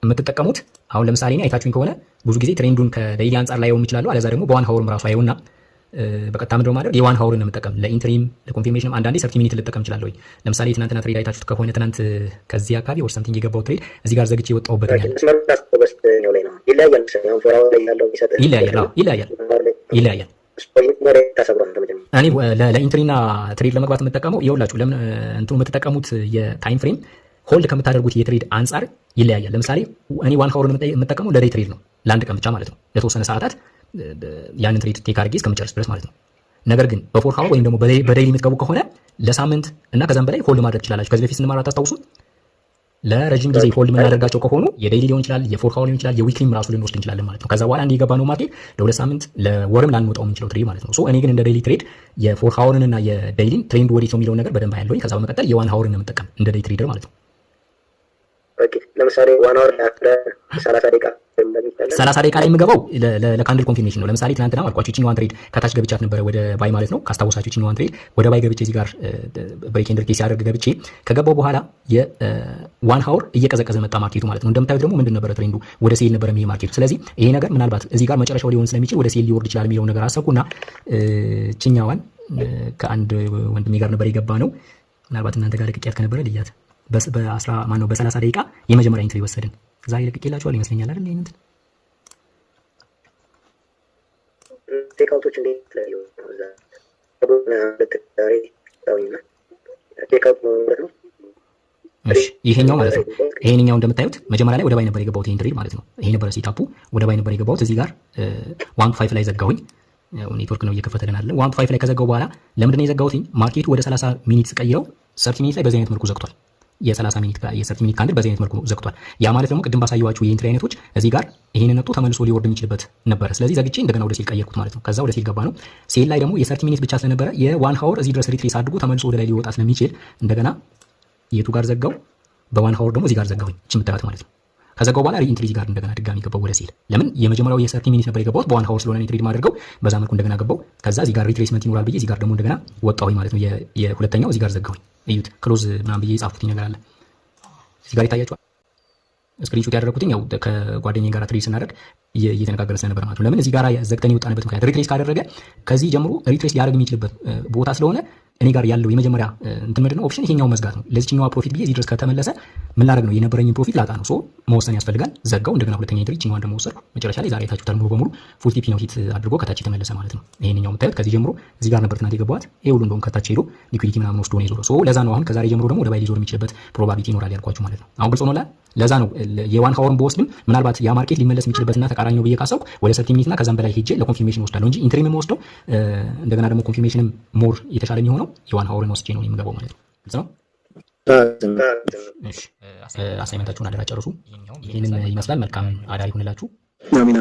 የምትጠቀሙት። አሁን ለምሳሌ እኔ አይታችሁኝ ከሆነ ብዙ ጊዜ ትሬንዱን ከዴይሊ አንጻር ላይ ያየው ይችላል። አለዛ ደግሞ በዋን ሀወርም ራሱ አየውና በቀጥታ ምንድነው ማድረግ የዋን ሀወርን ነው የምጠቀም። ለኢንትሪም ለኮንፊርሜሽንም አንዳንዴ 30 ሚኒት ልጠቀም እችላለሁ። ለምሳሌ ትናንትና ትሬድ አይታችሁት ከሆነ ትናንት ከዚህ አካባቢ ወር ሰምቲንግ የገባው ትሬድ እዚህ ጋር ዘግቼ የወጣሁበት ያለ ይለያያል። እኔ ለኢንትሪና ትሬድ ለመግባት የምጠቀመው ይኸውላችሁ ለምን እንትኑ የምትጠቀሙት የታይም ፍሬም ሆልድ ከምታደርጉት የትሬድ አንጻር ይለያያል። ለምሳሌ እኔ ዋን ሀወርን የምጠቀመው ለዴይ ትሬድ ነው፣ ለአንድ ቀን ብቻ ማለት ነው። ለተወሰነ ሰዓታት ያንን ትሬድ ቴክ አድርጌ እስከምጨርስ ድረስ ማለት ነው። ነገር ግን በፎር ሀወር ወይም ደግሞ በዴይሊ የምትገቡ ከሆነ ለሳምንት እና ከዛም በላይ ሆልድ ማድረግ ትችላላችሁ። ከዚህ በፊት ስንማር አታስታውሱ? ለረጅም ጊዜ ሆልድ የምናደርጋቸው ከሆኑ የዴይሊ ሊሆን ይችላል፣ የፎር ሀወር ሊሆን ይችላል፣ የዊክሊም ራሱ ልንወስድ እንችላለን ማለት ነው። ከዛ በኋላ እንዲህ የገባ ነው ማርኬት ለሁለት ሳምንት ለወርም ላንወጣው የምንችለው ትሬድ ማለት ነው። ሶ እኔ ግን እንደ ዴይሊ ትሬድ የፎር ሀወርን እና የዴይሊን ትሬንድ ወዴት ነው የሚለውን ነገር በደንብ አያለሁኝ። ከዛ በመቀጠል የዋን ሀወርን ነው የምጠቀም እንደ ዴይ ትሬደር ማለት ነው። ኦኬ ለምሳሌ ዋን ሀወር አፍተር 30 ደቂቃ ላይ የምገባው ለካንድል ኮንፊርሜሽን ነው። ለምሳሌ ትናንትና አልኳችሁ ይችኛዋን ትሬድ ከታች ገብቻት ነበረ ወደ ባይ ማለት ነው። ካስታወሳችሁ ይችኛዋን ትሬድ ወደ ባይ ገብቼ እዚህ ጋር ብሬክ ኤንድ ኬስ ሲያደርግ ገብቼ ከገባው በኋላ የዋን ሀወር እየቀዘቀዘ መጣ ማርኬቱ ማለት ነው። እንደምታዩት ደግሞ ምንድን ነበረ ትሬንዱ ወደ ሴል ነበረ የሚሄድ ማርኬቱ። ስለዚህ ይሄ ነገር ምናልባት እዚህ ጋር መጨረሻው ሊሆን ስለሚችል ወደ ሴል ሊወርድ ይችላል የሚለው ነገር አሰብኩና ከአንድ ወንድሜ ጋር ነበር የገባ ነው። ምናልባት እናንተ ጋር ልቅቄያት ከነበረ ልያት በ30 ደቂቃ የመጀመሪያ ኢንትሪ ወሰድን። ዛሬ ልቅቄላችኋል ይመስለኛል አይደል? ይሄን እንትን ቴክአውቶች እንዴት ላይ ይሄኛው ማለት ነው። ይሄንኛው እንደምታዩት መጀመሪያ ላይ ወደ ባይ ነበር የገባሁት ይሄን ትሬድ ማለት ነው። ይሄ ነበር ሴታፑ። ወደ ባይ ነበር የገባሁት። እዚህ ጋር 1.5 ላይ ዘጋሁኝ። ኔትወርክ ነው እየከፈተልን አለ። 1.5 ላይ ከዘጋው በኋላ ለምንድን ነው የዘጋሁት? ማርኬቱ ወደ 30 ሚኒት ቀይረው 30 ሚኒት ላይ በዚህ አይነት መልኩ ዘግቷል። የ30 ሚኒት ካንድል በዚህ አይነት መልኩ ዘግቷል። ያ ማለት ደግሞ ቅድም ባሳየኋችሁ የኢንትሪ አይነቶች እዚህ ጋር ይሄንን ነጥቶ ተመልሶ ሊወርድ የሚችልበት ነበረ። ስለዚህ ዘግቼ እንደገና ወደ ሴል ቀየርኩት ማለት ነው። ከዛ ወደ ሴል ገባ ነው። ሴል ላይ ደግሞ የ30 ሚኒት ብቻ ስለነበረ የዋን ሀወር እዚህ ድረስ ሪትሬስ አድርጎ ተመልሶ ወደ ላይ ሊወጣ ስለሚችል እንደገና የቱ ጋር ዘጋው? በዋን ሀወር ደግሞ እዚህ ጋር ዘጋሁኝ። እቺ የምታዩት ማለት ነው። ከዘጋው በኋላ ሪኢንትሪ እዚህ ጋር እንደገና ድጋሚ ገባው ወደ ሴል። ለምን የመጀመሪያው የ30 ሚኒት ነበር የገባሁት በዋን ሀወር ስለሆነ ትሬድ ማድረገው በዛ መልኩ እንደገና ገባው። ከዛ እዚህ ጋር ሪትሬስመንት ይኖራል ብዬ እዚህ ጋር ደግሞ እንደገና ወጣሁኝ ማለት ነው። የሁለተኛው እዚህ ጋር ዘጋሁኝ። እዩት፣ ክሎዝ ምናምን ብዬ የጻፍኩት ነገር አለ እዚህ ጋር ይታያችኋል። ስክሪንሾት ያደረኩትኝ ያው ከጓደኛዬ ጋር ትሬድ ስናደርግ እየተነጋገረ ስለነበር ማለት ነው። ለምን እዚህ ጋር ዘግተን የወጣንበት ምክንያት ሪትሬስ ካደረገ ከዚህ ጀምሮ ሪትሬስ ሊያደርግ የሚችልበት ቦታ ስለሆነ እኔ ጋር ያለው የመጀመሪያ እንትን ምንድነው ኦፕሽን ይሄኛው መዝጋት ነው። ለዚህኛው ፕሮፊት ብዬ እዚህ ድረስ ከተመለሰ ምን ላደርግ ነው? የነበረኝን ፕሮፊት ላጣ ነው። ሶ መወሰን ያስፈልጋል። ዘጋው። እንደገና ሁለተኛ ኢንትሪ እቺኛዋን ደግሞ ወሰድኩ። መጨረሻ ላይ ዛሬ ታችሁታል ሙሉ በሙሉ ፉል ቲፒ ነው ሂት አድርጎ ከታች የተመለሰ ማለት ነው። ይሄንኛው የምታዩት ከዚህ ጀምሮ እዚህ ጋር ነበር ትናንት የገባሁት። ይሄ ሁሉ እንደውም ከታች ሄዶ ሊኩዊዲቲ ምናምን ወስዶ ነው የዞረው። ሶ ለዛ ነው አሁን ከዛሬ ጀምሮ ደግሞ ወደ ባይ ሊዞር የሚችልበት ፕሮባቢሊቲ ይኖራል ያልኳችሁ ማለት ነው። አሁን ግልጽ ሆኖላል። ለዛ ነው የዋን ሀወርን በወስድም ምናልባት ያ ማርኬት ሊመለስ የሚችልበትና ተቃራኒ ነው ብዬ ካሰብኩ ወደ 30 ሚኒት እና ከዛም በላይ ሄጄ ለኮንፊርሜሽን ወስዳለሁ እንጂ ኢንትሪም ወስደው እንደገና ደግሞ ኮንፊርሜሽንም ሞር የተሻለ የሚሆነው የዋን ሀወርን ወስጄ ነው የምገባው ማለት ነው። ግልጽ ነው። እሺ አሳይመንታችሁን አደራ ጨርሱ። ይሄንን ይመስላል። መልካም አዳር ይሁንላችሁ። አሜን።